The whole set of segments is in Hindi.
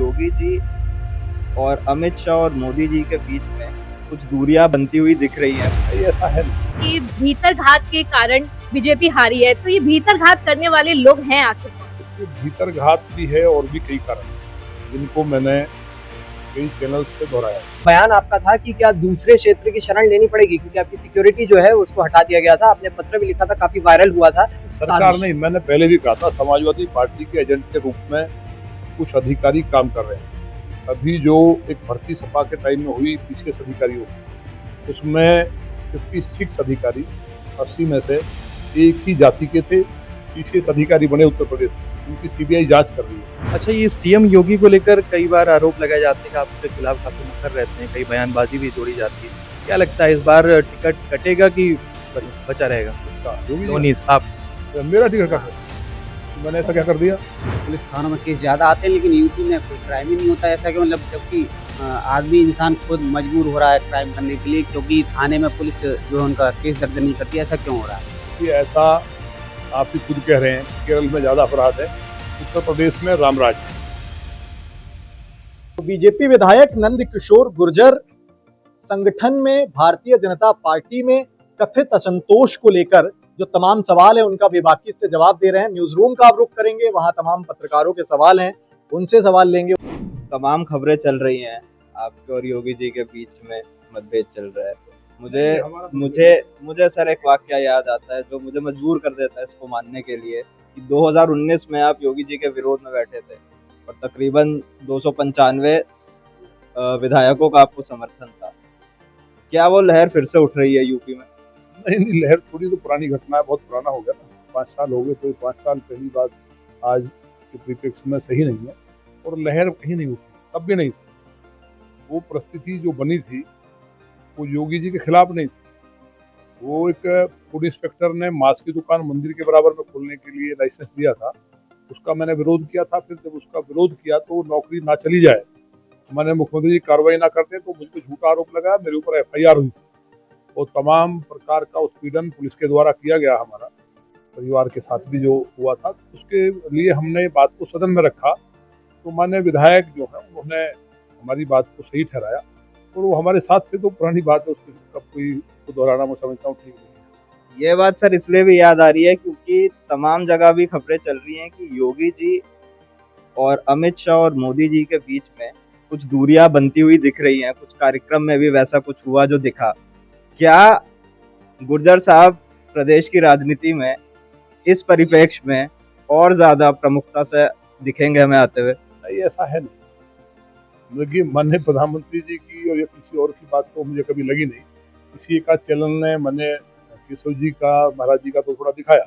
योगी जी और अमित शाह और मोदी जी के बीच में कुछ दूरियां बनती हुई दिख रही हैं। ये ऐसा है नहीं। कि भीतर घात के कारण बीजेपी हारी है, तो ये भीतर घात करने वाले लोग हैं आखिर कौन? ये भीतर घात भी है और भी कई कारण हैं, जिनको मैंने कई चैनल्स पे दोहराया। बयान आपका था कि क्या दूसरे क्षेत्र की शरण लेनी पड़ेगी क्योंकि आपकी सिक्योरिटी जो है उसको हटा दिया गया था। आपने पत्र भी लिखा था, काफी वायरल हुआ था। सरकार नहीं, मैंने पहले भी कहा था, समाजवादी पार्टी के एजेंट के रूप में कुछ अधिकारी काम कर रहे हैं। अभी जो एक भर्ती सभा के टाइम में हुई पीसीएस अधिकारियों, उसमें 56 अधिकारी 80 में से एक ही जाति के थे पीसीएस अधिकारी बने उत्तर प्रदेश। उनकी सीबीआई जांच कर रही है। अच्छा, ये सीएम योगी को लेकर कई बार आरोप लगाए जाते हैं कि आप उसके खिलाफ काफी मुखर रहते हैं, कई बयानबाजी भी जोड़ी जाती है। क्या लगता है इस बार टिकट कटेगा कि बचा रहेगा? धोनी आप मेरा टिकट का मैंने ऐसा क्या कर दिया? पुलिस थानों में केस ज़्यादा आते हैं लेकिन यूपी में कोई क्राइम ही नहीं होता। ऐसा क्यों? मतलब जबकि आदमी इंसान खुद मजबूर हो रहा है क्राइम करने के लिए, क्योंकि थाने में पुलिस जो है उनका केस दर्ज नहीं करती। ऐसा क्यों हो रहा है? कि ऐसा आप ही खुद कह रहे हैं, केरल में ज़्यादा अपराध है, उत्तर प्रदेश में रामराज है। बीजेपी विधायक नंद किशोर गुर्जर संगठन में भारतीय जनता पार्टी में कथित असंतोष को लेकर जो तमाम सवाल है उनका बेबाकी से जवाब दे रहे हैं। न्यूज रूम का आप रुख करेंगे, वहां तमाम पत्रकारों के सवाल हैं, उनसे सवाल लेंगे। तमाम खबरें चल रही हैं आपके और योगी जी के बीच में मतभेद चल रहा है। मुझे सर एक वाकया याद आता है जो मुझे मजबूर कर देता है इसको मानने के लिए कि 2019 में आप योगी जी के विरोध में बैठे थे और तकरीबन 295 विधायकों का आपको समर्थन था। क्या वो लहर फिर से उठ रही है यूपी में? नहीं, लहर थोड़ी तो पुरानी घटना है, बहुत पुराना हो गया ना। 5 साल हो गए, तो 5 साल पहली बात आज के परिप्रेक्ष्य में सही नहीं है। और लहर कहीं नहीं उठी, तब भी नहीं थी। वो परिस्थिति जो बनी थी वो योगी जी के खिलाफ नहीं थी। वो एक फूड इंस्पेक्टर ने मांस की दुकान मंदिर के बराबर में खोलने के लिए लाइसेंस दिया था, उसका मैंने विरोध किया था। फिर जब उसका विरोध किया तो नौकरी ना चली जाए, मैंने मुख्यमंत्री जी कार्रवाई ना करते तो मुझ पर झूठा आरोप लगाया, मेरे ऊपर FIR हुई थी। और तमाम प्रकार का उत्पीड़न पुलिस के द्वारा किया गया, हमारा परिवार के साथ भी जो हुआ था। उसके लिए हमने बात को सदन में रखा, तो माननीय विधायक जो है उन्होंने हमारी बात को सही ठहराया और वो हमारे साथ थे। तो पुरानी बात है, उसको कब कोई को दोहराना मैं समझता हूँ ठीक नहीं है। ये बात सर इसलिए भी याद आ रही है क्योंकि तमाम जगह भी खबरें चल रही हैं कि योगी जी और अमित शाह और मोदी जी के बीच में कुछ दूरियां बनती हुई दिख रही हैं। कुछ कार्यक्रम में भी वैसा कुछ हुआ जो दिखा। क्या गुर्जर साहब प्रदेश की राजनीति में इस परिप्रेक्ष्य में और ज्यादा प्रमुखता से दिखेंगे हमें आते हुए? नहीं, ऐसा है नहीं। देखिए, माननीय प्रधानमंत्री जी की और या किसी और की बात तो मुझे कभी लगी नहीं। किसी एक चैनल ने माननीय केशव जी का, महाराज जी का तो थोड़ा दिखाया,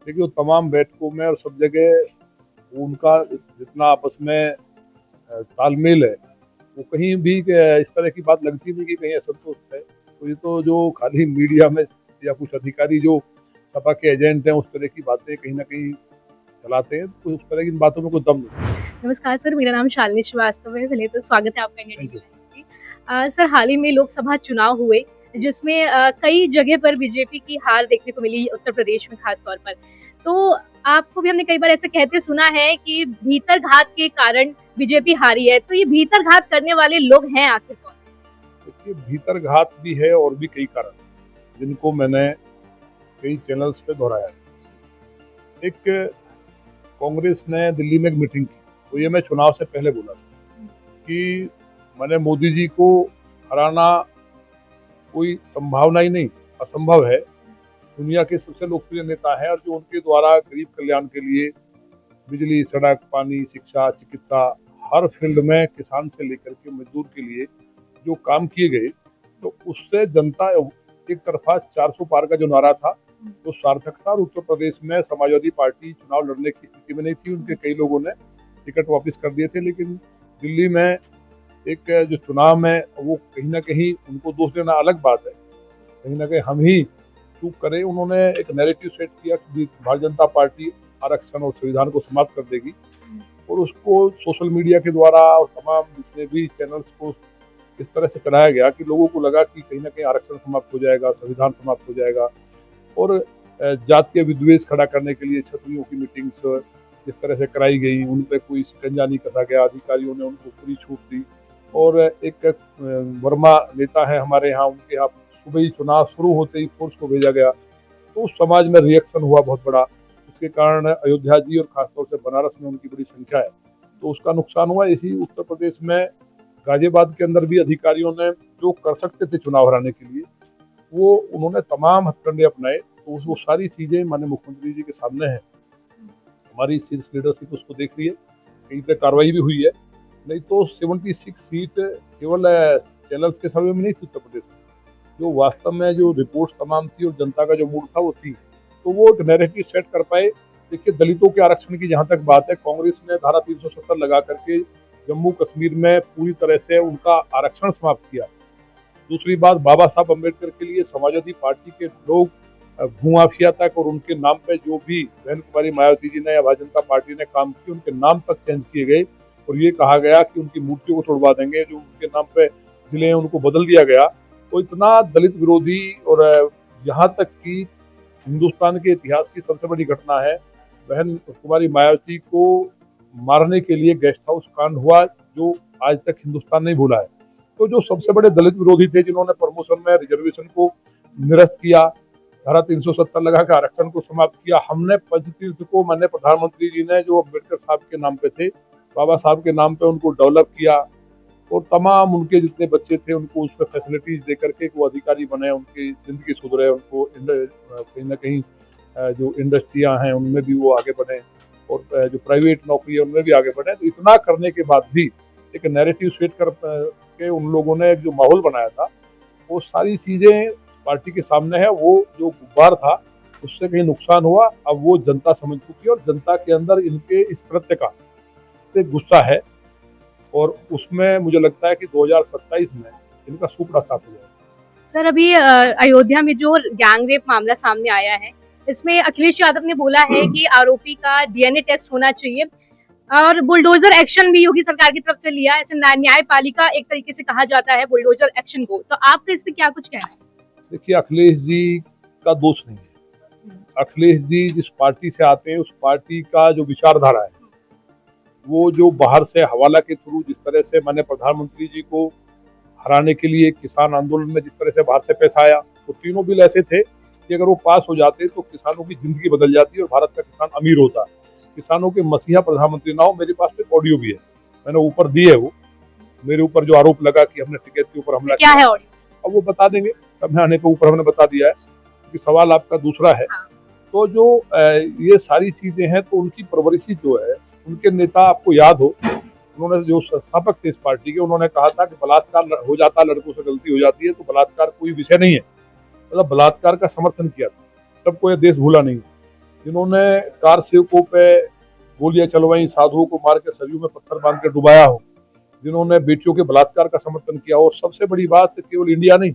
लेकिन वो तमाम बैठकों में और सब जगह उनका जितना आपस में तालमेल है वो कहीं भी इस तरह की बात लगती नहीं कि कहीं असंतोष है। तो ये तो जो खाली मीडिया में या कुछ अधिकारी जो सपा के एजेंट हैं उस तरह की बातें कहीं ना कहीं चलाते हैं, तो उस तरह की बातों में कोई दम नहीं। नमस्कार सर, मेरा नाम शालिनी श्रीवास्तव है। पहले तो स्वागत है आपका इंडिया टीवी में। सर, हाल ही में लोकसभा चुनाव हुए जिसमें कई जगह पर बीजेपी की हार देखने को मिली, उत्तर प्रदेश में खास तौर पर। तो आपको भी हमने कई बार ऐसे कहते सुना है कि भीतर घात के कारण बीजेपी हारी है, तो ये भीतर घात करने वाले लोग हैं आखिर कौन? देखिए, भीतर घात भी है और भी कई कारण, जिनको मैंने कई चैनल्स पे दोहराया। एक कांग्रेस ने दिल्ली में एक मीटिंग की, तो ये मैं चुनाव से पहले बोला था कि मैंने मोदी जी को हराना कोई संभावना ही नहीं, असंभव है। दुनिया के सबसे लोकप्रिय नेता है और जो उनके द्वारा गरीब कल्याण के लिए बिजली, सड़क, पानी, शिक्षा, चिकित्सा, हर फील्ड में किसान से लेकर के मजदूर के लिए जो काम किए गए, तो उससे जनता एक तरफा 400 पार का जो नारा था वो सार्थक था। और उत्तर प्रदेश में समाजवादी पार्टी चुनाव लड़ने की स्थिति में नहीं थी, उनके कई लोगों ने टिकट वापस कर दिए थे। लेकिन दिल्ली में एक जो चुनाव में वो कहीं ना कहीं उनको दोष देना अलग बात है, कहीं ना कहीं हम ही चूक करें। उन्होंने एक नैरेटिव सेट किया कि भारतीय जनता पार्टी आरक्षण और संविधान को समाप्त कर देगी, और उसको सोशल मीडिया के द्वारा और तमाम जितने भी चैनल्स को इस तरह से चलाया गया कि लोगों को लगा कि कहीं ना कहीं आरक्षण समाप्त हो जाएगा, संविधान समाप्त हो जाएगा। और जातीय विद्वेष खड़ा करने के लिए छतरियों की मीटिंग्स, जिस तरह से कराई गई, उन पे कोई शिकंजा नहीं कसा गया, अधिकारियों ने उनको पूरी छूट दी। और एक वर्मा नेता है हमारे यहाँ, उनके यहाँ सुबह ही चुनाव शुरू होते ही फोर्स को भेजा गया, तो उस समाज में रिएक्शन हुआ बहुत बड़ा। इसके कारण अयोध्या जी और खासतौर से बनारस में उनकी बड़ी संख्या है, तो उसका नुकसान हुआ। इसी उत्तर प्रदेश में गाजियाबाद के अंदर भी अधिकारियों ने जो कर सकते थे चुनाव हराने के लिए, वो उन्होंने तमाम हथकंडे अपनाए। तो वो सारी चीज़ें माननीय मुख्यमंत्री जी के सामने हैं, हमारी शीर्ष लीडरशिप उसको देख रही है, कहीं पे कार्रवाई भी हुई है। नहीं तो 76 सीट केवल चैनल्स के सर्वे में नहीं थी उत्तर प्रदेश में, जो वास्तव में जो रिपोर्ट्स तमाम थी और जनता का जो मूड था वो थी, तो वो एक नैरेटिव सेट कर पाए। देखिए, दलितों के आरक्षण की जहाँ तक बात है, कांग्रेस ने धारा 370 लगा करके जम्मू कश्मीर में पूरी तरह से उनका आरक्षण समाप्त किया। दूसरी बात, बाबा साहब अम्बेडकर के लिए समाजवादी पार्टी के लोग भूमाफिया तक और उनके नाम पे जो भी बहन कुमारी मायावती जी ने या भारतीय जनता पार्टी ने काम किए, उनके नाम तक चेंज किए गए और ये कहा गया कि उनकी मूर्तियों को तोड़वा देंगे, जो उनके नाम पे जिले हैं उनको बदल दिया गया। तो इतना दलित विरोधी, और यहाँ तक कि हिंदुस्तान के इतिहास की सबसे बड़ी घटना है, बहन कुमारी मायावती को मारने के लिए गेस्ट हाउस कांड हुआ, जो आज तक हिंदुस्तान नहीं भूला है। तो जो सबसे बड़े दलित विरोधी थे, जिन्होंने प्रमोशन में रिजर्वेशन को निरस्त किया, धारा 370 लगा कर आरक्षण को समाप्त किया, हमने पंचतीर्थ को, मैंने प्रधानमंत्री जी ने जो अम्बेडकर साहब के नाम पे थे, बाबा साहब के नाम पे उनको डेवलप किया, और तमाम उनके जितने बच्चे थे उनको उस पर फैसिलिटीज दे करके वो अधिकारी बने, उनकी जिंदगी सुधरे, उनको कहीं ना कहीं जो इंडस्ट्रियां हैं उनमें भी वो आगे बढ़े, और जो प्राइवेट नौकरी है उनमें भी आगे बढ़े। तो इतना करने के बाद भी एक नैरेटिव सेट कर के उन लोगों ने जो माहौल बनाया था, वो सारी चीज़ें पार्टी के सामने है। वो जो गुब्बार था उससे कहीं नुकसान हुआ, अब वो जनता समझ चुकी है, और जनता के अंदर इनके इस कृत्य का एक गुस्सा है, और उसमें मुझे लगता है कि 2027 में इनका सुपड़ा साफ हो जाएगा। सर, अभी अयोध्या में जो गैंगरेप मामला सामने आया है, इसमें अखिलेश यादव ने बोला है कि आरोपी का डीएनए टेस्ट होना चाहिए, और बुलडोजर एक्शन भी योगी सरकार की तरफ से लिया। ऐसे न्यायपालिका एक तरीके से कहा जाता है बुलडोजर एक्शन को, तो आपका इस पे क्या कुछ कहना है? देखिए, अखिलेश जी का दोष नहीं है। अखिलेश जी जिस पार्टी से आते हैं, उस पार्टी का जो विचारधारा है, वो जो बाहर से हवाला के थ्रू जिस तरह से मैंने प्रधानमंत्री जी को हराने के लिए किसान आंदोलन में जिस तरह से बाहर से पैसा आया, तो तीनों बिल ऐसे थे कि अगर वो पास हो जाते तो किसानों की जिंदगी बदल जाती और भारत का किसान अमीर होता। किसानों के मसीहा प्रधानमंत्री ना हो। मेरे पास तो ऑडियो भी है, मैंने ऊपर दी है, वो मेरे ऊपर जो आरोप लगा कि हमने टिकट के ऊपर हमला क्या है ऑडियो? अब वो बता देंगे, समय आने पे ऊपर हमने बता दिया है, क्योंकि सवाल आपका दूसरा है। तो जो ये सारी चीजें हैं, तो उनकी परवरिश जो है, उनके नेता आपको याद हो, उन्होंने जो संस्थापक थे इस पार्टी के, उन्होंने कहा था कि बलात्कार हो जाता, लड़कों से गलती हो जाती है, तो बलात्कार कोई विषय नहीं है। मतलब बलात्कार का समर्थन किया था, सबको यह देश भूला नहीं। जिन्होंने कार सेवकों पे गोलियां चलवाई, साधुओं को मार के सरयू में पत्थर बांध के डुबाया हो, जिन्होंने बेटियों के बलात्कार का समर्थन किया, और सबसे बड़ी बात केवल इंडिया नहीं,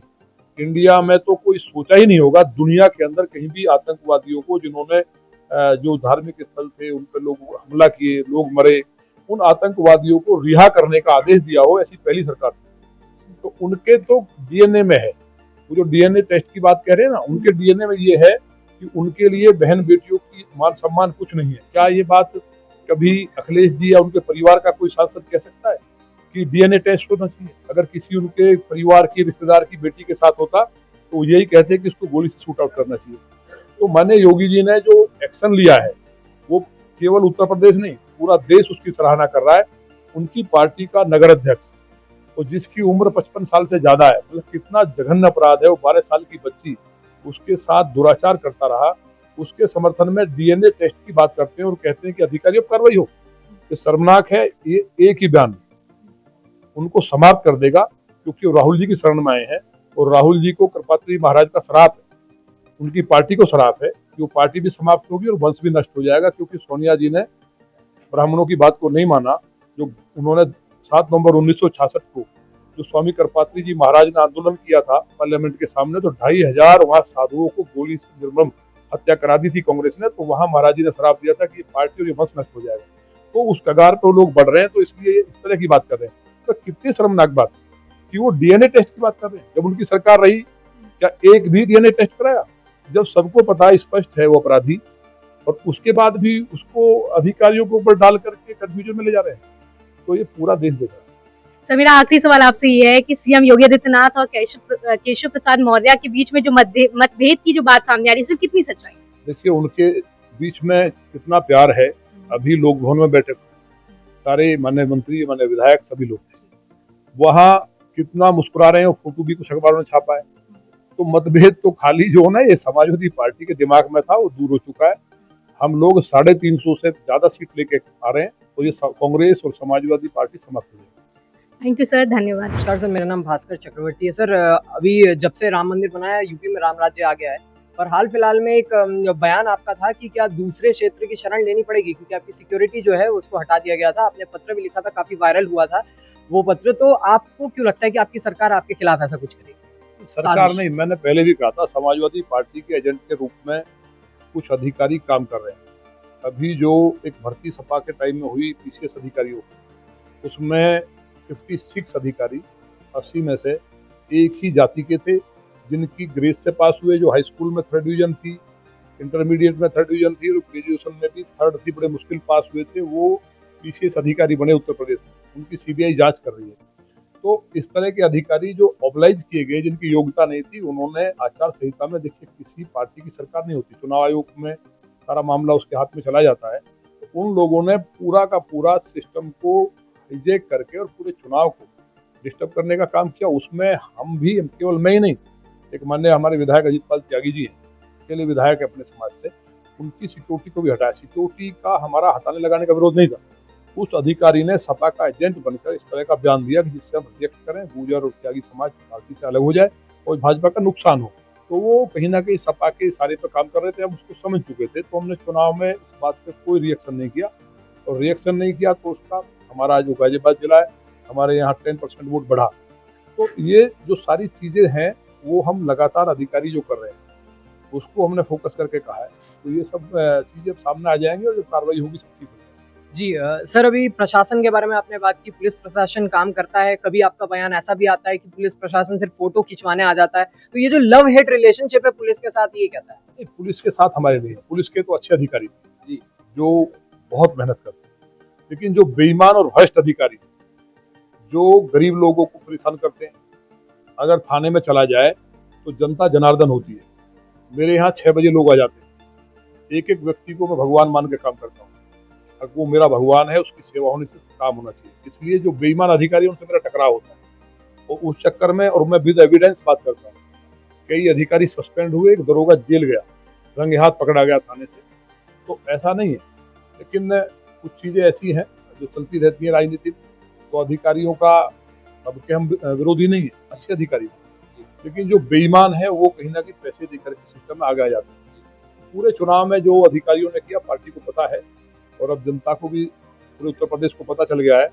इंडिया में तो कोई सोचा ही नहीं होगा दुनिया के अंदर कहीं भी आतंकवादियों को, जिन्होंने जो धार्मिक स्थल थे उन पर लोग हमला किए, लोग मरे, उन आतंकवादियों को रिहा करने का आदेश दिया हो, ऐसी पहली सरकार थी। तो उनके तो डीएनए में है, वो जो डीएनए टेस्ट की बात कह रहे हैं ना, उनके डीएनए में ये है कि उनके लिए बहन बेटियों की मान सम्मान कुछ नहीं है। क्या ये बात कभी अखिलेश जी या उनके परिवार का कोई सांसद कह सकता है कि डीएनए टेस्ट होना चाहिए? अगर किसी उनके परिवार की, रिश्तेदार की बेटी के साथ होता तो यही कहते कि इसको गोली से शूट आउट करना चाहिए। तो माननीय योगी जी ने जो एक्शन लिया है, वो केवल उत्तर प्रदेश नहीं, पूरा देश उसकी सराहना कर रहा है। उनकी पार्टी का नगर अध्यक्ष, और जिसकी उम्र 55 साल से ज्यादा है, मतलब कितना जघन्य अपराध है, वो 12 साल की बच्ची उसके साथ दुराचार करता रहा, उसके समर्थन में डीएनए टेस्ट की बात करते हैं और कहते हैं कि अधिकारियों पर कार्रवाई हो। ये शर्मनाक है। ये एक ही बयान उनको समाप्त कर देगा, क्योंकि वो राहुल जी की शरण में आए हैं, और राहुल जी को कृपात्री महाराज का श्राप है, उनकी पार्टी को श्राप है कि वो पार्टी भी समाप्त होगी और वंश भी नष्ट हो जाएगा। क्योंकि सोनिया जी ने ब्राह्मणों की बात को नहीं माना, जो उन्होंने 7 नवंबर 1966 को जो स्वामी कृपात्री जी महाराज ने आंदोलन किया था पार्लियामेंट के सामने, तो 2500 वहां साधुओं को गोली से निर्मम हत्या करा दी थी कांग्रेस ने। तो वहां महाराज जी ने श्राप दिया था कि पार्टी और ये वंश नष्ट हो जाएगा। तो उस कगार पर लोग बढ़ रहे हैं, तो इसलिए इस तरह की बात कर रहे हैं। तो कितनी शर्मनाक बात कि वो डीएनए टेस्ट की बात कर रहे हैं। जब उनकी सरकार रही, क्या एक भी डीएनए टेस्ट कराया? जब सबको पता स्पष्ट है वो अपराधी, और उसके बाद भी उसको अधिकारियों के ऊपर डाल करके कंफ्यूजन में ले जा रहे हैं। तो ये पूरा देश देख रहा है। सर मेरा आखिरी सवाल आपसे ये है कि सीएम योगी आदित्यनाथ और केशव प्रसाद मौर्य के बीच में जो मतभेद की जो बात सामने आ रही है इसमें कितनी सच्चाई है? देखिए उनके बीच में कितना प्यार है। अभी लोग भवन में बैठे सारे माननीय मंत्री माननीय विधायक सभी लोग थे, वहाँ कितना मुस्कुरा रहे हैं। फोटो भी कुछ अखबारों ने छापा है। तो मतभेद तो खाली जो है ये समाजवादी पार्टी के दिमाग में था, वो दूर हो चुका है। हम लोग 350 से ज्यादा सीट लेके आ रहे हैं, तो ये कांग्रेस और समाजवादी पार्टी समाप्त हो जाएगी। थैंक यू सर, धन्यवाद। नमस्कार सर, मेरा नाम भास्कर चक्रवर्ती है। सर अभी जब से राम मंदिर बना है यूपी में राम राज्य आ गया है, और हाल फिलहाल में एक बयान आपका था कि क्या दूसरे क्षेत्र की शरण लेनी पड़ेगी क्योंकि आपकी सिक्योरिटी जो है उसको हटा दिया गया था। आपने पत्र भी लिखा था, काफी वायरल हुआ था वो पत्र। तो आपको क्यों लगता है कि आपकी सरकार आपके खिलाफ ऐसा कुछ करेगी? सरकार नहीं, मैंने पहले भी कहा था समाजवादी पार्टी के एजेंट के रूप में कुछ अधिकारी काम कर रहे हैं। अभी जो एक भर्ती सपा के टाइम में हुई पीसीएस अधिकारियों, उसमें 56 अधिकारी 80 में से एक ही जाति के थे, जिनकी ग्रेड से पास हुए। जो हाई स्कूल में 3rd डिवीजन थी, इंटरमीडिएट में 3rd डिवीजन थी, और ग्रेजुएशन में भी 3rd थी, बड़े मुश्किल पास हुए थे, वो पीसीएस अधिकारी बने उत्तर प्रदेश में। उनकी सीबीआई जांच कर रही है। तो इस तरह के अधिकारी जो ऑबलाइज किए गए, जिनकी योग्यता नहीं थी, उन्होंने आचार संहिता में, देखिए किसी पार्टी की सरकार नहीं होती, चुनाव आयोग में सारा मामला उसके हाथ में चला जाता है। तो उन लोगों ने पूरा का पूरा सिस्टम को हाईजैक करके और पूरे चुनाव को डिस्टर्ब करने का काम किया। उसमें हम भी, केवल मैं ही नहीं, एक माननीय हमारे विधायक अजीत पाल त्यागी जी हैं, अकेले विधायक है अपने समाज से, उनकी सिक्योरिटी को भी हटाया। सिक्योरिटी का हमारा हटाने लगाने का विरोध नहीं था। उस अधिकारी ने सपा का एजेंट बनकर इस तरह का बयान दिया कि जिससे हम रिएक्ट करें, गुर्जर और त्यागी समाज पार्टी से अलग हो जाए और भाजपा का नुकसान हो। तो वो कहीं ना कहीं सपा के इशारे पर काम कर रहे थे, हम उसको समझ चुके थे। तो हमने चुनाव में इस बात पे कोई रिएक्शन नहीं किया, और रिएक्शन नहीं किया तो उसका हमारा जो गाजियाबाद जिला है, हमारे यहाँ 10% वोट बढ़ा। तो ये जो सारी चीजें हैं वो हम लगातार अधिकारी जो कर रहे हैं उसको हमने फोकस करके कहा है। तो ये सब चीजें सामने आ जाएंगी और जो कार्रवाई होगी सब ठीक हो जाएगी। जी सर, अभी प्रशासन के बारे में आपने बात की, पुलिस प्रशासन काम करता है। कभी आपका बयान ऐसा भी आता है कि पुलिस प्रशासन सिर्फ फोटो खिंचवाने आ जाता है। तो ये जो लव हेट रिलेशनशिप है पुलिस के साथ, ये कैसा है? पुलिस के साथ हमारे नहीं है। पुलिस के तो अच्छे अधिकारी थे जी, जो बहुत मेहनत करते हैं, लेकिन जो बेईमान और भ्रष्ट अधिकारी जो गरीब लोगों को परेशान करते हैं, अगर थाने में चला जाए तो जनता जनार्दन होती है। मेरे यहाँ 6 बजे लोग आ जाते हैं। एक एक व्यक्ति को मैं भगवान मान के काम करता हूँ। अगर वो मेरा भगवान है, उसकी सेवा होने से काम होना चाहिए। इसलिए जो बेईमान अधिकारी उनसे मेरा टकराव होता है, और उस चक्कर में, और मैं विद एविडेंस बात करता हूँ, कई अधिकारी सस्पेंड हुए, एक दरोगा जेल गया, रंगे हाथ पकड़ा गया थाने से। तो ऐसा नहीं है, लेकिन कुछ चीजें ऐसी हैं जो चलती रहती है राजनीति। तो अधिकारियों का सबके हम विरोधी नहीं है, अच्छे अधिकारी हैं, लेकिन जो बेईमान है वो कहीं ना कहीं पैसे देकर के सिस्टम में आगे आ जाते हैं। पूरे चुनाव में जो अधिकारियों ने किया पार्टी को पता है, और अब जनता को भी, पूरे उत्तर प्रदेश को पता चल गया है।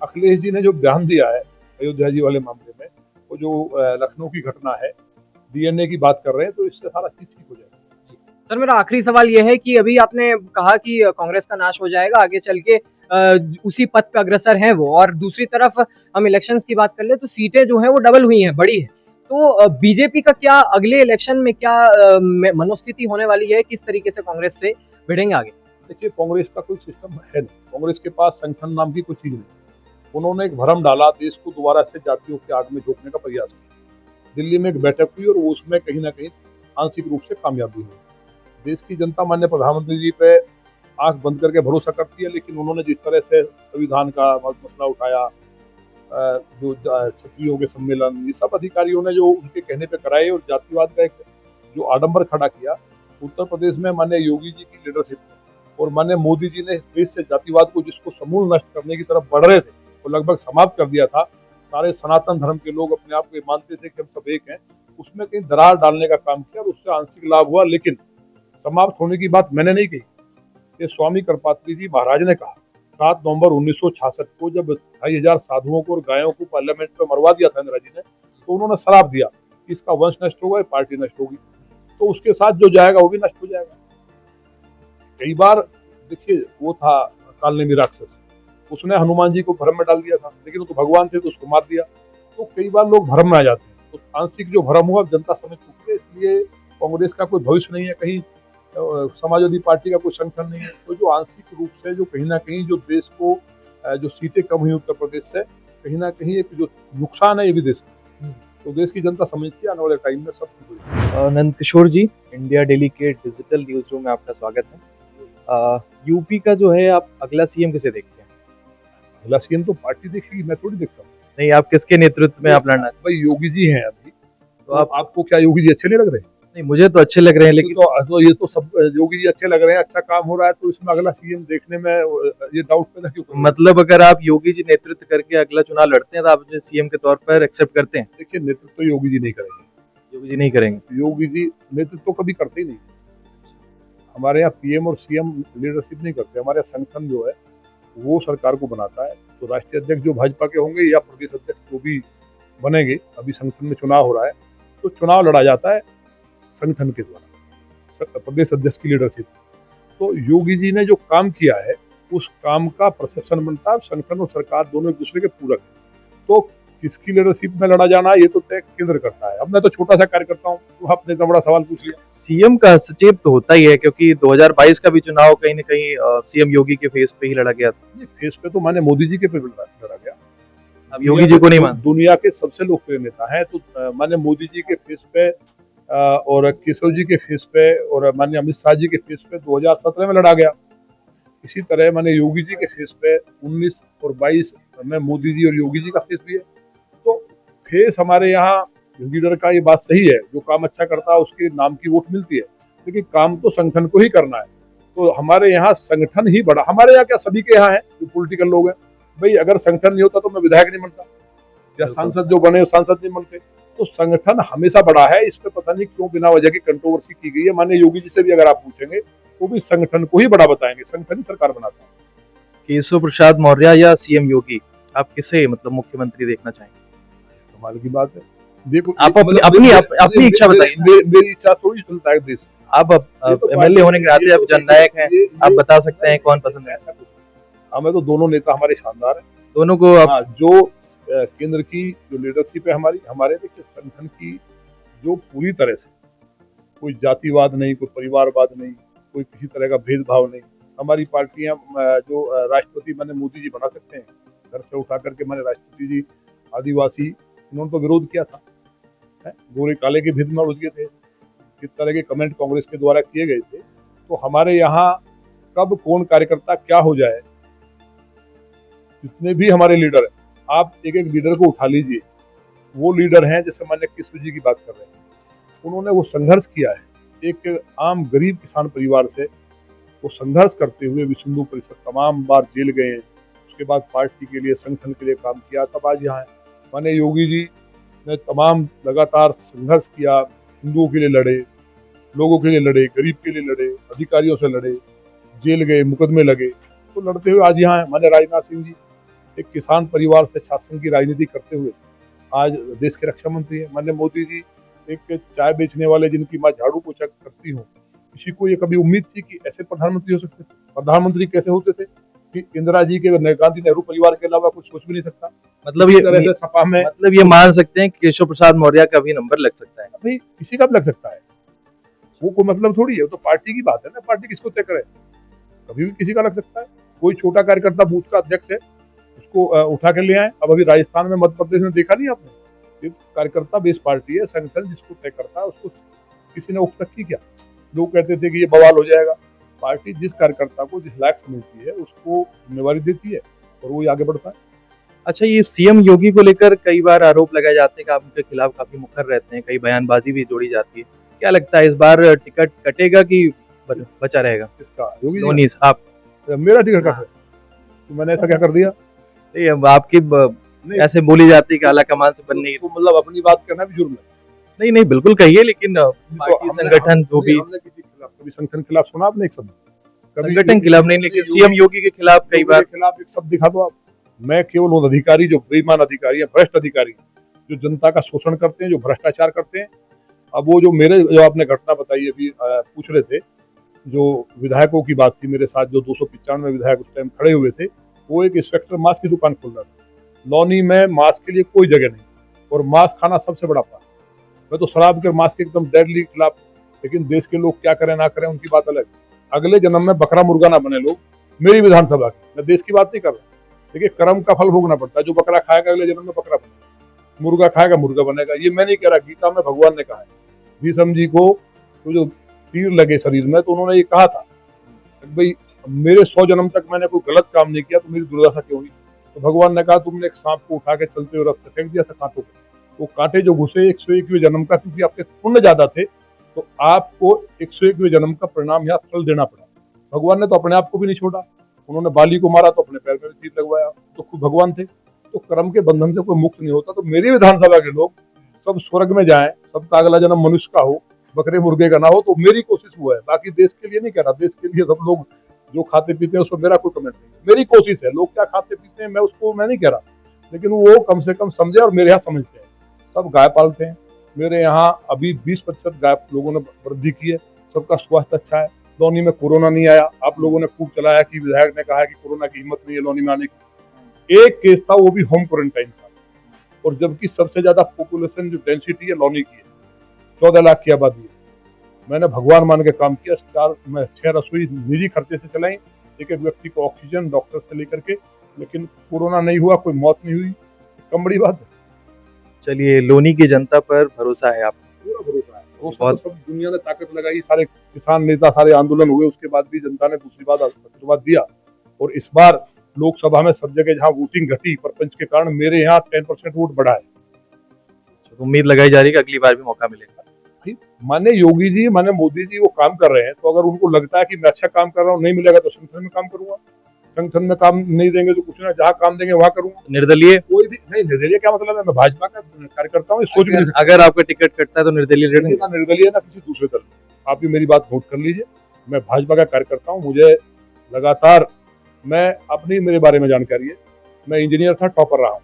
अखिलेश जी ने जो बयान दिया है अयोध्या जी वाले मामले में, वो जो लखनऊ की घटना है, डीएनए की बात कर रहे हैं, तो इससे सारा चीज ठीक हो जाएगा। सर मेरा आखिरी सवाल यह है कि अभी आपने कहा कि कांग्रेस का नाश हो जाएगा आगे चल के, उसी पथ पे अग्रसर हैं वो, और दूसरी तरफ हम इलेक्शंस की बात कर ले तो सीटें जो हैं वो डबल हुई हैं, बड़ी है। तो बीजेपी का क्या अगले इलेक्शन में क्या मनोस्थिति होने वाली है? किस तरीके से कांग्रेस से भिड़ेंगे आगे? देखिए, कांग्रेस का कोई सिस्टम है नहीं। कांग्रेस के पास संगठन नाम की कोई चीज नहीं। उन्होंने एक भ्रम डाला, देश को दोबारा से जातियों के आग में झोंकने का प्रयास किया। दिल्ली में एक बैठक हुई और उसमें कहीं ना कहीं आंशिक रूप से कामयाबी हुई। देश की जनता माननीय प्रधानमंत्री जी पे आंख बंद करके भरोसा करती है, लेकिन उन्होंने जिस तरह से संविधान का मसला उठाया, जो क्षत्रियों के सम्मेलन, ये सब अधिकारियों ने जो उनके कहने पे कराए, और जातिवाद का एक जो आडंबर खड़ा किया उत्तर प्रदेश में माननीय योगी जी की लीडरशिप में, और माननीय मोदी जी ने देश से जातिवाद को, जिसको समूल नष्ट करने की तरफ बढ़ रहे थे, वो लगभग समाप्त कर दिया था। सारे सनातन धर्म के लोग अपने आप को मानते थे कि हम सब एक हैं, उसमें कहीं दरार डालने का काम किया और उससे आंशिक लाभ हुआ। लेकिन समाप्त होने की बात मैंने नहीं कही, ये स्वामी कृपात्री जी महाराज ने कहा। 7 नवंबर 1966 को जब 25,000 साधुओं को और गायों को पार्लियामेंट में मरवा दिया था इंदिरा जी ने, तो उन्होंने श्राप दिया कि इसका वंश नष्ट होगा, पार्टी नष्ट होगी, तो उसके साथ जो जाएगा वो भी नष्ट हो जाएगा। कई बार देखिए, वो था कालनेमी राक्षस, उसने हनुमान जी को भ्रम में डाल दिया था, लेकिन वो तो भगवान थे तो उसको मार दिया। तो कई बार लोग भ्रम में आ जाते हैं, तो आंशिक जो भ्रम हुआ जनता समझ चुकी है। इसलिए कांग्रेस का कोई भविष्य नहीं है। कहीं समाजवादी पार्टी का कोई संगठन नहीं है। तो जो आंशिक रूप से जो कहीं ना कहीं जो देश को जो सीटें कम हुई उत्तर प्रदेश से, कहीं ना कहीं एक जो नुकसान है ये भी देश को, तो देश की जनता समझती है आने वाले टाइम में सब ठीक हो जाएगा। नंद किशोर जी, इंडिया डेली के डिजिटल न्यूज रूम में आपका स्वागत है। यूपी का जो है, आप अगला सीएम किसे देखते हैं? अगला सीएम तो पार्टी देखेगी, मैं थोड़ी देखता हूँ। नहीं, आप किसके नेतृत्व में आप लड़ना? भाई योगी जी हैं अभी, तो आपको क्या योगी जी अच्छे नहीं लग रहे? नहीं, मुझे तो अच्छे लग रहे हैं, लेकिन तो ये तो सब योगी जी अच्छे लग रहे हैं, अच्छा काम हो रहा है, तो इसमें अगला सीएम देखने में ये डाउट पैदा क्यों कर रहे हैं? मतलब अगर आप योगी जी नेतृत्व करके अगला चुनाव लड़ते हैं तो आप मुझे सीएम के तौर पर एक्सेप्ट करते हैं? देखिए, नेतृत्व तो योगी जी नहीं करेंगे। योगी जी नहीं करेंगे? योगी जी नेतृत्व तो कभी करते ही नहीं। हमारे यहाँ पीएम और सीएम लीडरशिप नहीं करते। हमारे यहाँ संगठन जो है वो सरकार को बनाता है। तो राष्ट्रीय अध्यक्ष जो भाजपा के होंगे या प्रदेश अध्यक्ष जो भी बनेंगे, अभी संगठन में चुनाव हो रहा है, तो चुनाव लड़ा जाता है संगठन के द्वारा, प्रदेश अध्यक्ष की लीडरशिप। तो योगी जी ने जो काम किया है उस काम का परसेप्शन बनता है। संगठन और सरकार दोनों एक दूसरे के पूरक है। तो किसकी लीडरशिप में लड़ा जाना ये तो तय केंद्र करता है। अब मैं तो छोटा सा कार्यकर्ता हूँ, तो आपने इतना बड़ा सवाल पूछ लिया। सीएम का हस्तक्षेप तो होता ही है, क्योंकि 2022 का भी चुनाव कहीं न कहीं सीएम योगी के फेस पे ही लड़ा गया था। ये फेस पे तो माने मोदी जी के पे लड़ा गया। अब योगी जी को नहीं मान? दुनिया के सबसे लोकप्रिय नेता हैं, तो माने मोदी जी के फेस पे और केशव जी के फेस पे और माननीय अमित शाह जी के फेस पे 2017 में लड़ा गया। इसी तरह माने योगी जी के फेस पे 19 और 22 में मोदी जी और योगी जी का फेस भी है। तो फेस हमारे यहाँ लीडर का, ये बात सही है, जो काम अच्छा करता है उसके नाम की वोट मिलती है, लेकिन काम तो संगठन को ही करना है। तो हमारे यहाँ संगठन ही बड़ा, हमारे यहाँ क्या सभी के यहाँ है जो पॉलिटिकल लोग हैं, भाई अगर संगठन नहीं होता तो मैं विधायक नहीं बनता, या सांसद जो बने सांसद नहीं बनते। तो संगठन हमेशा बड़ा है। इस पे पता नहीं क्यों बिना वजह की कंट्रोवर्सी की गई है। माननीय योगी जी से भी अगर आप पूछेंगे वो भी संगठन को ही बड़ा बताएंगे, संगठन ही सरकार बनाता है। केशव प्रसाद मौर्य या सीएम योगी, आप किसे मतलब मुख्यमंत्री देखना चाहेंगे? कमाल की बात है। देखो, आप अपनी इच्छा बताइए। मेरी इच्छा थोड़ी चलता है देश। आप एमएलए होने के नाते आप जननायक हैं, आप बता सकते हैं कौन पसंद है? ऐसा कुछ हमें तो दोनों नेता हमारे शानदार हैं। दोनों को आप जो केंद्र की जो लीडरशिप है हमारे देखिए संगठन की, जो पूरी तरह से कोई जातिवाद नहीं, कोई परिवारवाद नहीं, कोई किसी तरह का भेदभाव नहीं। हमारी पार्टियां जो राष्ट्रपति माने मोदी जी बना सकते हैं, घर से उठा करके माने राष्ट्रपति जी आदिवासी, इन्होंने तो विरोध किया था, गोरे काले के भेद में उलझ गए थे, किस तरह के कमेंट कांग्रेस के द्वारा किए गए थे। तो हमारे यहाँ कब कौन कार्यकर्ता क्या हो जाए, जितने भी हमारे लीडर हैं, आप एक एक लीडर को उठा लीजिए, वो लीडर हैं जैसे मान्य किशोर जी की बात कर रहे हैं, उन्होंने वो संघर्ष किया है। एक आम गरीब किसान परिवार से वो संघर्ष करते हुए विश्व हिंदू परिषद तमाम बार जेल गए हैं, उसके बाद पार्टी के लिए संगठन के लिए काम किया, तब आज यहाँ है। माने योगी जी ने तमाम लगातार संघर्ष किया, हिंदुओं के लिए लड़े, लोगों के लिए लड़े, गरीब के लिए लड़े, अधिकारियों से लड़े, जेल गए, मुकदमे लगे, तो लड़ते हुए आज यहाँ है। माने राजनाथ सिंह जी एक किसान परिवार से शासन की राजनीति करते हुए आज देश के रक्षा मंत्री है। माननीय मोदी जी एक चाय बेचने वाले जिनकी माँ झाड़ू पोछा करती हूँ, किसी को ये कभी उम्मीद थी कि ऐसे प्रधानमंत्री हो सकते थे? प्रधानमंत्री कैसे होते थे कि इंदिरा जी के, गांधी नेहरू परिवार के अलावा कुछ सोच भी नहीं सकता। मतलब इसी तरह से सपा में मतलब ये मान सकते हैं कि केशव प्रसाद मौर्य का भी नंबर लग सकता है? भाई किसी का भी लग सकता है, वो कोई मतलब थोड़ी है, वो तो पार्टी की बात है ना, पार्टी किसको तय करे, कभी भी किसी का लग सकता है। कोई छोटा कार्यकर्ता बूथ का अध्यक्ष है, उसको उठा कर ले आए। अब अभी राजस्थान में, मध्य प्रदेश में देखा नहीं आपने, कार्यकर्ता बेस पार्टी है, संगठन जिसको तय करता है उसको किसी ने उठ तक की क्या। लोग कहते थे कि ये बवाल हो जाएगा, पार्टी जिस कार्यकर्ता को जिस लायक समझती है उसको जिम्मेवारी देती है और वो आगे बढ़ता है। अच्छा, ये सीएम योगी को लेकर कई बार आरोप लगाए जाते हैं कि आप उनके खिलाफ काफी मुखर रहते हैं, कई बयानबाजी भी जोड़ी जाती है, क्या लगता है इस बार टिकट कटेगा कि बचा रहेगा? इसका योगी धोनी आप? मेरा टिकट कट है, तो मैंने ऐसा क्या कर दिया? नहीं, अब आपकी ऐसे बोली जाती है कि आला कमान से बनने, तो मतलब अपनी बात करना भी जुर्म है। नहीं नहीं बिल्कुल कहिए, लेकिन पार्टी संगठन जो भी, हमने किसी खिलाफ, कभी संगठन के खिलाफ सुना आपने एक शब्द? संगठन के खिलाफ नहीं, लेकिन सीएम योगी के खिलाफ कई बार खिलाफ एक शब्द दिखा दो आप। मैं केवल उन अधिकारी जो बेईमान अधिकारी हैं, भ्रष्ट अधिकारी, जो जनता का शोषण करते हैं, जो भ्रष्टाचार करते हैं। अब वो जो आपने घटना बताई अभी पूछ रहे थे, जो विधायकों की बात थी, मेरे साथ जो 295 विधायक उस टाइम खड़े हुए थे, वो एक इंस्पेक्टर मास्क की दुकान खोल रहा था। लौनी में मास्क के लिए कोई जगह नहीं, और मास्क खाना सबसे बड़ा पाप। मैं तो शराब के मास्क के एकदम डेडली खिलाफ लेकिन देश के लोग क्या करें ना करें उनकी बात अलग। अगले जन्म में बकरा मुर्गा ना बने लोग, मेरी विधानसभा की, मैं देश की बात नहीं कर रहा। देखिए कर्म का फल भोगना पड़ता है, जो बकरा खाएगा अगले जन्म में बकरा बनेगा, मुर्गा खाएगा मुर्गा बनेगा। ये मैं नहीं कह रहा, गीता में भगवान ने कहा है। भीष्म जी को तो जो तीर लगे शरीर में तो उन्होंने ये कहा था भाई मेरे 100 जन्म तक मैंने कोई गलत काम नहीं किया तो मेरी दुर्दशा क्यों हुई। तो भगवान ने कहा तुमने एक सांप को उठा के चलते हुए रथ से फेंक दिया था कांटों पे, वो कांटे जो घुसे 101वें जन्म का, क्योंकि आपके पुण्य ज्यादा थे तो आपको 101वें जन्म का परिणाम यहाँ फल देना पड़ा। भगवान ने तो अपने आप को भी नहीं छोड़ा, उन्होंने बाली को मारा तो अपने पैर में भी तीर लगवाया, तो खुद भगवान थे। तो कर्म के बंधन से कोई मुक्त नहीं होता। तो मेरी विधानसभा के लोग सब स्वर्ग में जाएं, सबका अगला जन्म मनुष्य का हो, बकरे मुर्गे का ना हो, तो मेरी कोशिश हुआ है। बाकी देश के लिए नहीं कह रहा, देश के लिए सब लोग जो खाते पीते हैं उस पर मेरा कोई कमेंट नहीं है। मेरी कोशिश है, लोग क्या खाते पीते हैं मैं नहीं कह रहा, लेकिन वो कम से कम समझे, और मेरे यहाँ समझते हैं। सब गाय पालते हैं, मेरे यहाँ अभी 20% गाय लोगों ने वृद्धि की है, सबका स्वास्थ्य अच्छा है। लौनी में कोरोना नहीं आया, आप लोगों ने खूब चलाया कि विधायक ने कहा है कि कोरोना की हिम्मत नहीं है लौनी में आने की। एक केस था, वो भी होम क्वारंटाइन था, और जबकि सबसे ज्यादा पॉपुलेशन जो डेंसिटी है लौनी की है, 14 लाख की आबादी है। मैंने भगवान मान के काम किया। 6 रसोई निजी खर्चे से चलाई, एक एक व्यक्ति को ऑक्सीजन डॉक्टर से लेकर के, लेकिन कोरोना नहीं हुआ, कोई मौत नहीं हुई। कम बड़ी बात है। चलिए, लोनी की जनता पर भरोसा है आप? पूरा भरोसा है। बहुत सब दुनिया ने ताकत लगाई, सारे किसान नेता, सारे आंदोलन हुए, उसके बाद भी जनता ने दूसरी बार आशीर्वाद दिया। और इस बार लोकसभा में सब जगह जहाँ वोटिंग घटी परपंच के कारण, मेरे यहाँ 10% वोट बढ़ा है। उम्मीद लगाई जा रही है कि अगली बार भी मौका मिलेगा। माने योगी जी, माने मोदी जी वो काम कर रहे हैं, तो अगर उनको लगता है कि मैं अच्छा काम कर रहा हूँ, नहीं मिलेगा तो संगठन में काम करूंगा। संगठन में काम नहीं देंगे तो कुछ ना, जहाँ काम देंगे वहां करूंगा। निर्दलीय? कोई भी नहीं। निर्दलीय क्या मतलब है? मैं भाजपा का कार्यकर्ता हूँ, सोच भी नहीं सकता। अगर आपका टिकट कटता है तो निर्दलीय लड़ेंगे? ना निर्दलीय ना किसी दूसरे दल। आप भी मेरी बात नोट कर लीजिए, मैं भाजपा का कार्यकर्ता हूँ। मुझे लगातार मेरे बारे में जानकारी है। मैं इंजीनियर था, टॉपर रहा हूँ,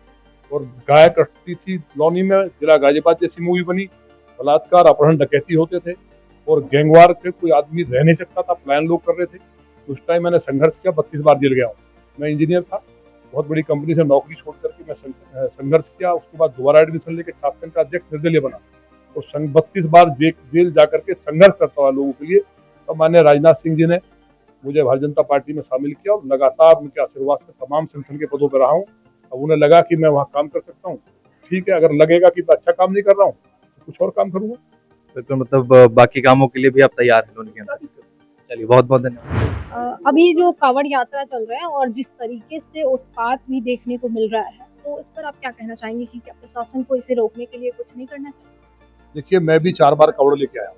और गाय कटती थी लौनी में, जिला गाजियाबाद जैसी मूवी बनी, बलात्कार अपहरण डकैती होते थे, और गैंगवार पे कोई आदमी रह नहीं सकता था, प्लान लोग कर रहे थे। उस टाइम मैंने संघर्ष किया, 32 बार जेल गया हूँ। मैं इंजीनियर था, बहुत बड़ी कंपनी से नौकरी छोड़ करके मैं संघर्ष किया। उसके बाद दोबारा एडमिशन लेके छात्र संघ का अध्यक्ष निर्दलीय बना, और 32 बार जेल जाकर के संघर्ष करता हुआ लोगों के लिए। तो माननीय राजनाथ सिंह जी ने मुझे भारतीय जनता पार्टी में शामिल किया, और लगातार उनके आशीर्वाद से तमाम संगठन के पदों पर रहा हूँ। अब उन्हें लगा कि मैं वहाँ काम कर सकता हूँ, ठीक है। अगर लगेगा कि मैं अच्छा काम नहीं कर रहा हूँ तो कुछ और काम करूँगा। तो मतलब बाकी कामों के लिए भी आप तैयार हैं लोनी के अंदर? चलिए, बहुत बहुत धन्यवाद। अभी जो कांवड़ यात्रा चल रहा है और जिस तरीके से उत्पात भी देखने को मिल रहा है, तो इस पर आप क्या कहना चाहेंगे कि क्या प्रशासन को इसे रोकने के लिए कुछ नहीं करना चाहिए? देखिए, मैं भी 4 बार कावड़ लेके आया,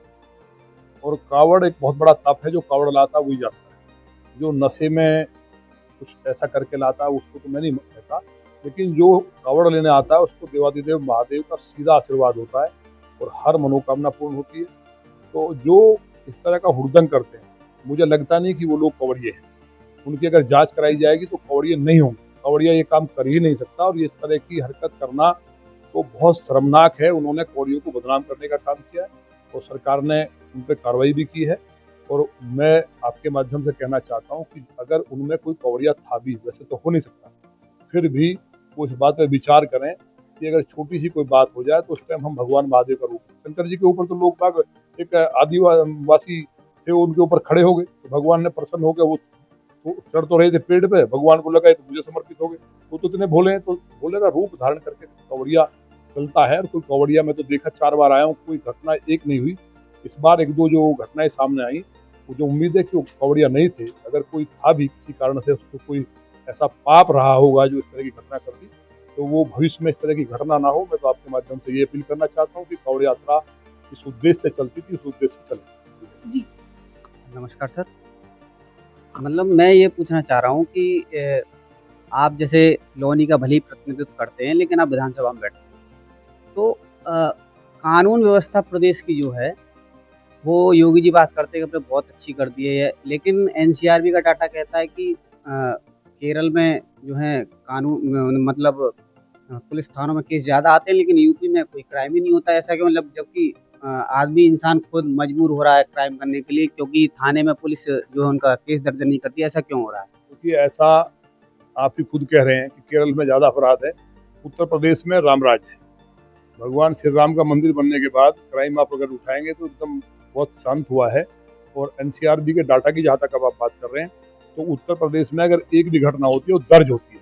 और कावड़ एक बहुत बड़ा तप है। जो कावड़ लाता वही जाता है। जो नशे में कुछ ऐसा करके लाता है उसको तो मैं नहीं कहता, लेकिन जो कावड़ लेने आता है उसको देवादिदेव महादेव का सीधा आशीर्वाद होता है, और हर मनोकामना पूर्ण होती है। तो जो इस तरह का हुड़दंग करते हैं, मुझे लगता नहीं कि वो लोग कवड़िए हैं। उनकी अगर जांच कराई जाएगी तो कवड़िए नहीं होंगे। कवड़िया ये काम कर ही नहीं सकता, और ये इस तरह की हरकत करना तो बहुत शर्मनाक है। उन्होंने कवड़ियों को बदनाम करने का काम किया है, और सरकार ने उन पर कार्रवाई भी की है। और मैं आपके माध्यम से कहना चाहता हूँ कि अगर उनमें कोई कवड़िया था भी, वैसे तो हो नहीं सकता, फिर भी वो इस बात पर विचार करें कि अगर छोटी सी कोई बात हो जाए तो उस टाइम हम भगवान महादेव का रूप, शंकर जी के ऊपर तो लोग बाग एक आदिवासी थे, उनके ऊपर खड़े हो गए, तो भगवान ने प्रसन्न हो गए। वो चढ़ तो रहे थे पेड़ पे, भगवान को लगा तो मुझे समर्पित हो गए। वो तो इतने भोले हैं, तो भोले का रूप धारण करके कवड़िया चलता है। और कोई कवड़िया में तो देखा, 4 बार आया हूँ, कोई घटना एक नहीं हुई। इस बार 1-2 जो घटनाएं सामने आई, मुझे उम्मीद है कि वो कवड़िया नहीं थे। अगर कोई था भी किसी कारण से, उसको कोई ऐसा पाप रहा होगा जो इस तरह की घटना कर दी, तो वो भविष्य में इस तरह की घटना ना हो। मैं तो आपके माध्यम से ये अपील करना चाहता हूँ कि कावड़ यात्रा इस उद्देश्य से चलती थी, उस उद्देश्य से चले। जी नमस्कार सर। मतलब मैं ये पूछना चाह रहा हूँ कि आप जैसे लोनी का भले ही प्रतिनिधित्व करते हैं, लेकिन आप विधानसभा में बैठते हैं, तो कानून व्यवस्था प्रदेश की जो है वो योगी जी बात करते हैं कि आपने बहुत अच्छी कर दी है, लेकिन एनसीआरबी का डाटा कहता है कि केरल में जो है कानून मतलब पुलिस थानों में केस ज़्यादा आते हैं, लेकिन यूपी में कोई क्राइम ही नहीं होता। ऐसा क्यों? मतलब जबकि आदमी इंसान खुद मजबूर हो रहा है क्राइम करने के लिए, क्योंकि थाने में पुलिस जो है उनका केस दर्ज नहीं करती। ऐसा क्यों हो रहा है? क्योंकि ऐसा आप ही खुद कह रहे हैं कि केरल में ज़्यादा अपराध है, उत्तर प्रदेश में रामराज है। भगवान श्री राम का मंदिर बनने के बाद क्राइम आप अगर उठाएंगे तो एकदम बहुत शांत हुआ है। और एनसीआरबी के डाटा की जहाँ तक अब आप बात कर रहे हैं, तो उत्तर प्रदेश में अगर एक भी घटना होती है वो दर्ज होती है,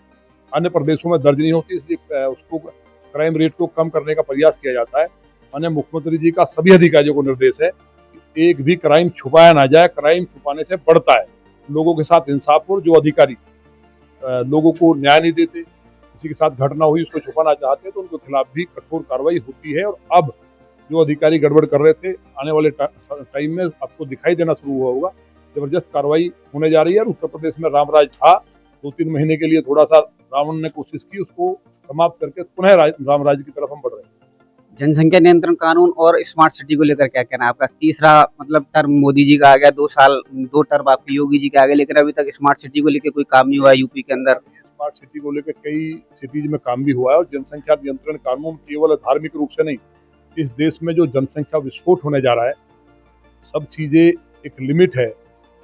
अन्य प्रदेशों में दर्ज नहीं होती, इसलिए उसको क्राइम रेट को कम करने का प्रयास किया जाता है। माननीय मुख्यमंत्री जी का सभी अधिकारियों को निर्देश है कि एक भी क्राइम छुपाया ना जाए, क्राइम छुपाने से बढ़ता है। लोगों के साथ इंसाफ, और जो अधिकारी लोगों को न्याय नहीं देते, किसी के साथ घटना हुई उसको छुपाना चाहते हैं, तो उनके खिलाफ भी कठोर कार्रवाई होती है। और अब जो अधिकारी गड़बड़ कर रहे थे, आने वाले टाइम में आपको दिखाई देना शुरू हुआ होगा, जबरदस्त कार्रवाई होने जा रही है। और उत्तर प्रदेश में रामराज था, 2-3 महीने के लिए थोड़ा सा रावण ने कोशिश की, उसको समाप्त करके पुनः रामराज की तरफ हम बढ़ रहे हैं। जनसंख्या नियंत्रण कानून और स्मार्ट सिटी को लेकर क्या कहना है आपका? तीसरा मतलब टर्म मोदी जी का आ गया, 2 टर्म आपके योगी जी के आ गए, लेकिन अभी तक स्मार्ट सिटी को लेकर कोई काम नहीं हुआ यूपी के अंदर। स्मार्ट सिटी को लेकर कई सिटीज में काम भी हुआ है। और जनसंख्या नियंत्रण कानून केवल धार्मिक रूप से नहीं, इस देश में जो जनसंख्या विस्फोट होने जा रहा है, सब चीजें एक लिमिट है,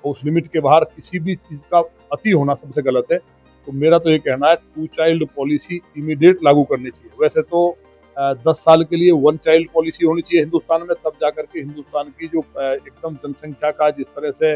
और उस लिमिट के बाहर किसी भी चीज का अति होना सबसे गलत है। तो मेरा तो ये कहना है 2 चाइल्ड पॉलिसी इमीडिएट लागू करनी चाहिए। वैसे तो 10 साल के लिए 1 चाइल्ड पॉलिसी होनी चाहिए हिंदुस्तान में, तब जाकर के हिंदुस्तान की जो एकदम जनसंख्या का जिस तरह से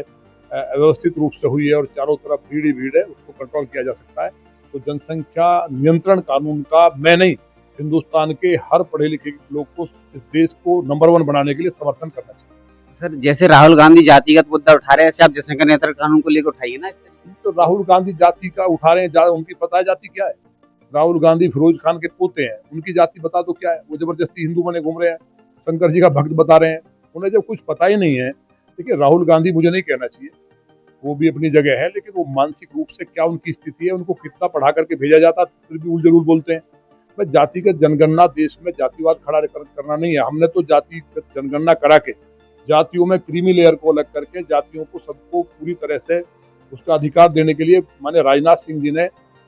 व्यवस्थित रूप से हुई है और चारों तरफ भीड़ ही भीड़ है, उसको कंट्रोल किया जा सकता है। तो जनसंख्या नियंत्रण कानून का मैं नहीं, हिंदुस्तान के हर पढ़े लिखे लोग को, इस देश को नंबर 1 बनाने के लिए समर्थन करना चाहिए। सर जैसे राहुल गांधी जातिगत मुद्दा उठा रहे हैं, ऐसे आप जनसंख्या नियंत्रण कानून को लेकर उठाइए ना। तो राहुल गांधी जाति का उठा रहे हैं, उनकी पता है जाति क्या है? राहुल गांधी फिरोज खान के पोते हैं, उनकी जाति बता दो क्या है? वो जबरदस्ती हिंदू बने घूम रहे हैं, शंकर जी का भक्त बता रहे हैं, उन्हें जब कुछ पता ही नहीं है। देखिए, राहुल गांधी मुझे नहीं कहना चाहिए, वो भी अपनी जगह है, लेकिन वो मानसिक रूप से क्या उनकी स्थिति है, उनको कितना पढ़ा करके भेजा जाता, फिर भी उल जरूर बोलते हैं। मैं जातिगत जनगणना देश में जातिवाद खड़ा करना नहीं है। हमने तो जातिगत जनगणना करा के जातियों में क्रीमी लेयर को अलग करके जातियों को सबको पूरी तरह से उसका अधिकार देने के लिए माननीय राजनाथ सिंह जी ने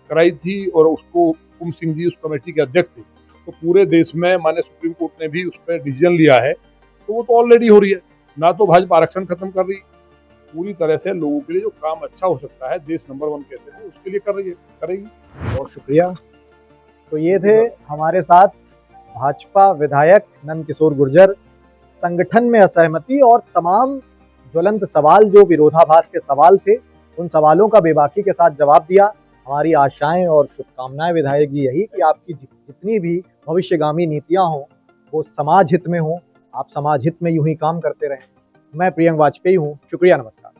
कराई थी, और उसको हुकुम सिंह जी उस कमेटी के अध्यक्ष थे। तो पूरे देश में माननीय सुप्रीम कोर्ट ने भी उस पर डिसीजन लिया है, तो वो तो ऑलरेडी हो रही है। ना तो भाजपा आरक्षण खत्म कर रही, पूरी तरह से लोगों के लिए जो काम अच्छा हो सकता है, देश नंबर 1 कैसे है, उसके लिए कर रही है, करेगी। बहुत शुक्रिया। तो ये थे हमारे साथ भाजपा विधायक नंद किशोर गुर्जर। संगठन में असहमति और तमाम ज्वलंत सवाल, जो विरोधाभास के सवाल थे, उन सवालों का बेबाकी के साथ जवाब दिया। हमारी आशाएं और शुभकामनाएं विधायक जी यही कि आपकी जितनी भी भविष्यगामी नीतियां हों वो समाज हित में हों, आप समाज हित में यूं ही काम करते रहें। मैं प्रियंक वाजपेयी हूँ। शुक्रिया, नमस्कार।